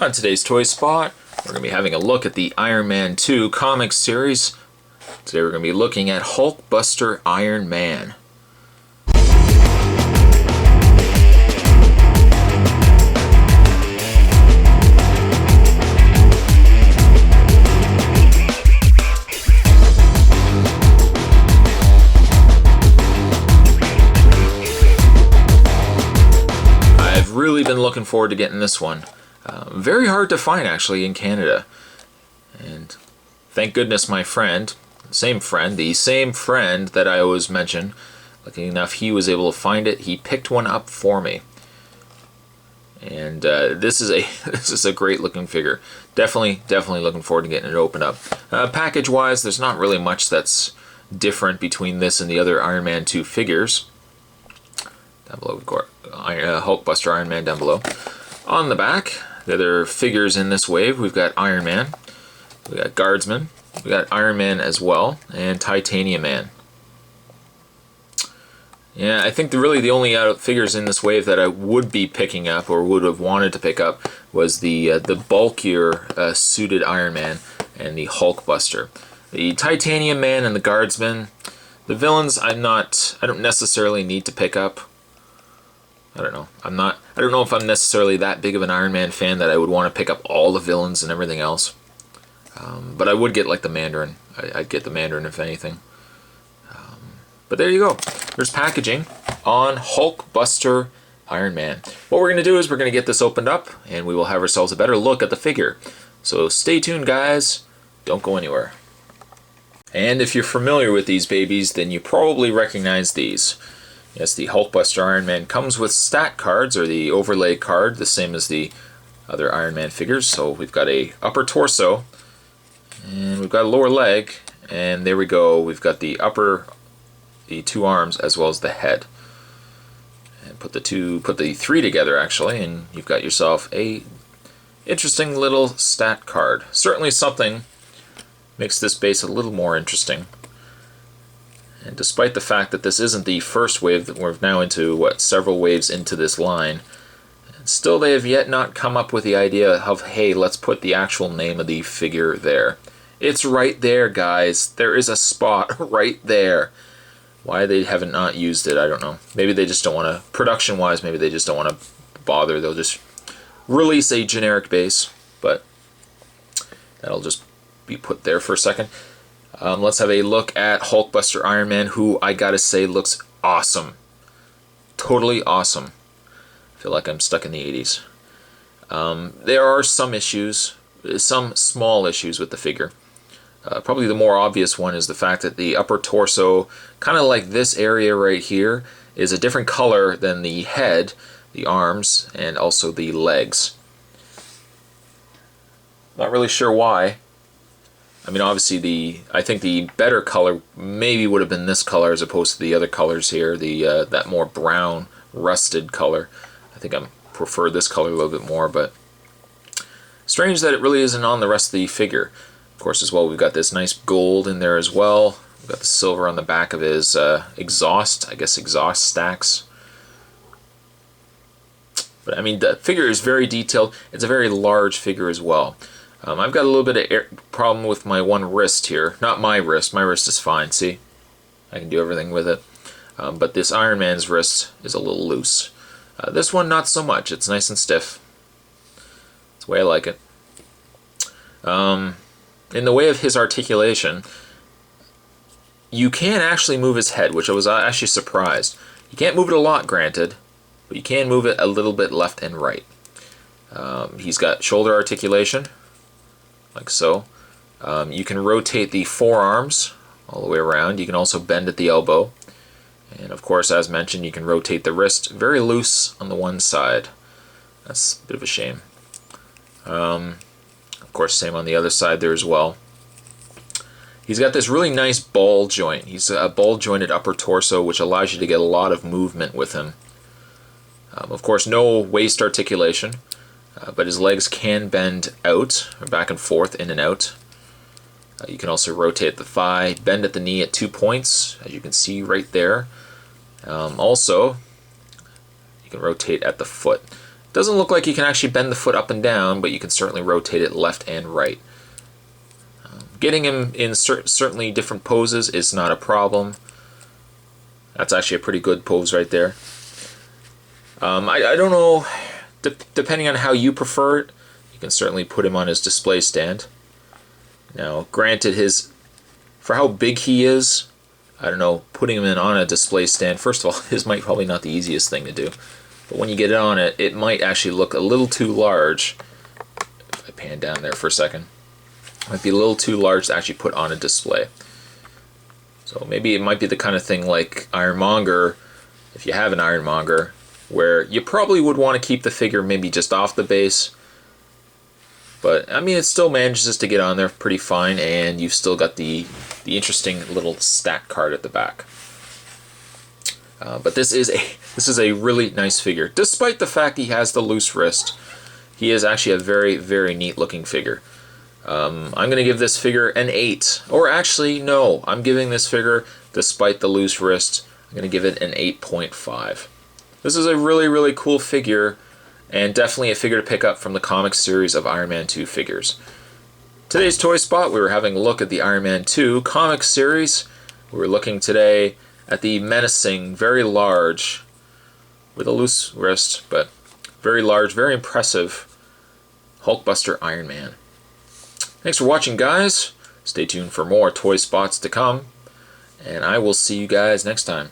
On today's Toy Spot, we're going to be having a look at the Iron Man 2 comic series. Today we're going to be looking at Hulkbuster Iron Man. I've really been looking forward to getting this one. Very hard to find actually in Canada, and thank goodness my friend, the same friend that I always mention, lucky enough he was able to find it. He picked one up for me, and this is a great looking figure. Definitely looking forward to getting it opened up. Package wise, there's not really much that's different between this and the other Iron Man 2 figures. Down below we've got Hulkbuster Iron Man down below. On the back, the other figures in this wave, we've got Iron Man, we got Guardsman, we got Iron Man as well, and Titanium Man. Yeah, I think really the only figures in this wave that I would be picking up or would have wanted to pick up was the bulkier suited Iron Man and the Hulkbuster. The Titanium Man and the Guardsman, the villains I don't necessarily need to pick up. I don't know. I don't know if I'm necessarily that big of an Iron Man fan that I would want to pick up all the villains and everything else. But I would get like the Mandarin. I'd get the Mandarin if anything. But there you go. There's packaging on Hulkbuster Iron Man. What we're going to do is we're going to get this opened up and we will have ourselves a better look at the figure. So stay tuned, guys. Don't go anywhere. And if you're familiar with these babies, then you probably recognize these. Yes, the Hulkbuster Iron Man comes with stat cards, or the overlay card, the same as the other Iron Man figures. So we've got a upper torso, and we've got a lower leg, and there we go. We've got the two arms as well as the head. And put the three together actually, and you've got yourself a interesting little stat card. Certainly something makes this base a little more interesting. And despite the fact that this isn't the first wave, that we're now into, several waves into this line, still they have yet not come up with the idea of, hey, let's put the actual name of the figure there. It's right there, guys. There is a spot right there. Why they haven't not used it, I don't know. Maybe they just don't want to, production-wise, maybe they just don't want to bother. They'll just release a generic base, but that'll just be put there for a second. Let's have a look at Hulkbuster Iron Man, who I gotta say looks awesome. Totally awesome. I feel like I'm stuck in the 80s. There are some issues, some small issues with the figure. Probably the more obvious one is the fact that the upper torso, kind of like this area right here, is a different color than the head, the arms, and also the legs. Not really sure why. I mean, obviously, I think the better color maybe would have been this color as opposed to the other colors here, that more brown, rusted color. I think I prefer this color a little bit more, but strange that it really isn't on the rest of the figure. Of course, as well, we've got this nice gold in there as well. We've got the silver on the back of his exhaust stacks. But, I mean, the figure is very detailed. It's a very large figure as well. I've got a little bit of problem with my one wrist here. Not my wrist. My wrist is fine. See? I can do everything with it. But this Iron Man's wrist is a little loose. This one, not so much. It's nice and stiff. That's the way I like it. In the way of his articulation, you can actually move his head, which I was actually surprised. You can't move it a lot, granted, but you can move it a little bit left and right. He's got shoulder articulation, like so. You can rotate the forearms all the way around. You can also bend at the elbow. And of course, as mentioned, you can rotate the wrist very loose on the one side. That's a bit of a shame. Of course, same on the other side there as well. He's got this really nice ball joint. He's a ball jointed upper torso, which allows you to get a lot of movement with him. Of course, no waist articulation. But his legs can bend out, or back and forth, in and out. You can also rotate the thigh, bend at the knee at 2 points, as you can see right there. Also, you can rotate at the foot. Doesn't look like you can actually bend the foot up and down, but you can certainly rotate it left and right. Getting him in certainly different poses is not a problem. That's actually a pretty good pose right there. I don't know, depending on how you prefer it, you can certainly put him on his display stand. Now, granted, for how big he is, I don't know, putting him on a display stand, first of all, his might probably not the easiest thing to do. But when you get it on it, it might actually look a little too large. If I pan down there for a second. It might be a little too large to actually put on a display. So maybe it might be the kind of thing like Ironmonger, if you have an Ironmonger, where you probably would want to keep the figure maybe just off the base. But, I mean, it still manages to get on there pretty fine, and you've still got the interesting little stat card at the back. But this is a really nice figure. Despite the fact he has the loose wrist, he is actually a very, very neat looking figure. I'm going to give this figure an 8. Or actually, no, I'm giving this figure, despite the loose wrist, I'm going to give it an 8.5. This is a really, really cool figure, and definitely a figure to pick up from the comic series of Iron Man 2 figures. Today's Toy Spot, we were having a look at the Iron Man 2 comic series. We were looking today at the menacing, very large, with a loose wrist, but very large, very impressive Hulkbuster Iron Man. Thanks for watching, guys. Stay tuned for more Toy Spots to come, and I will see you guys next time.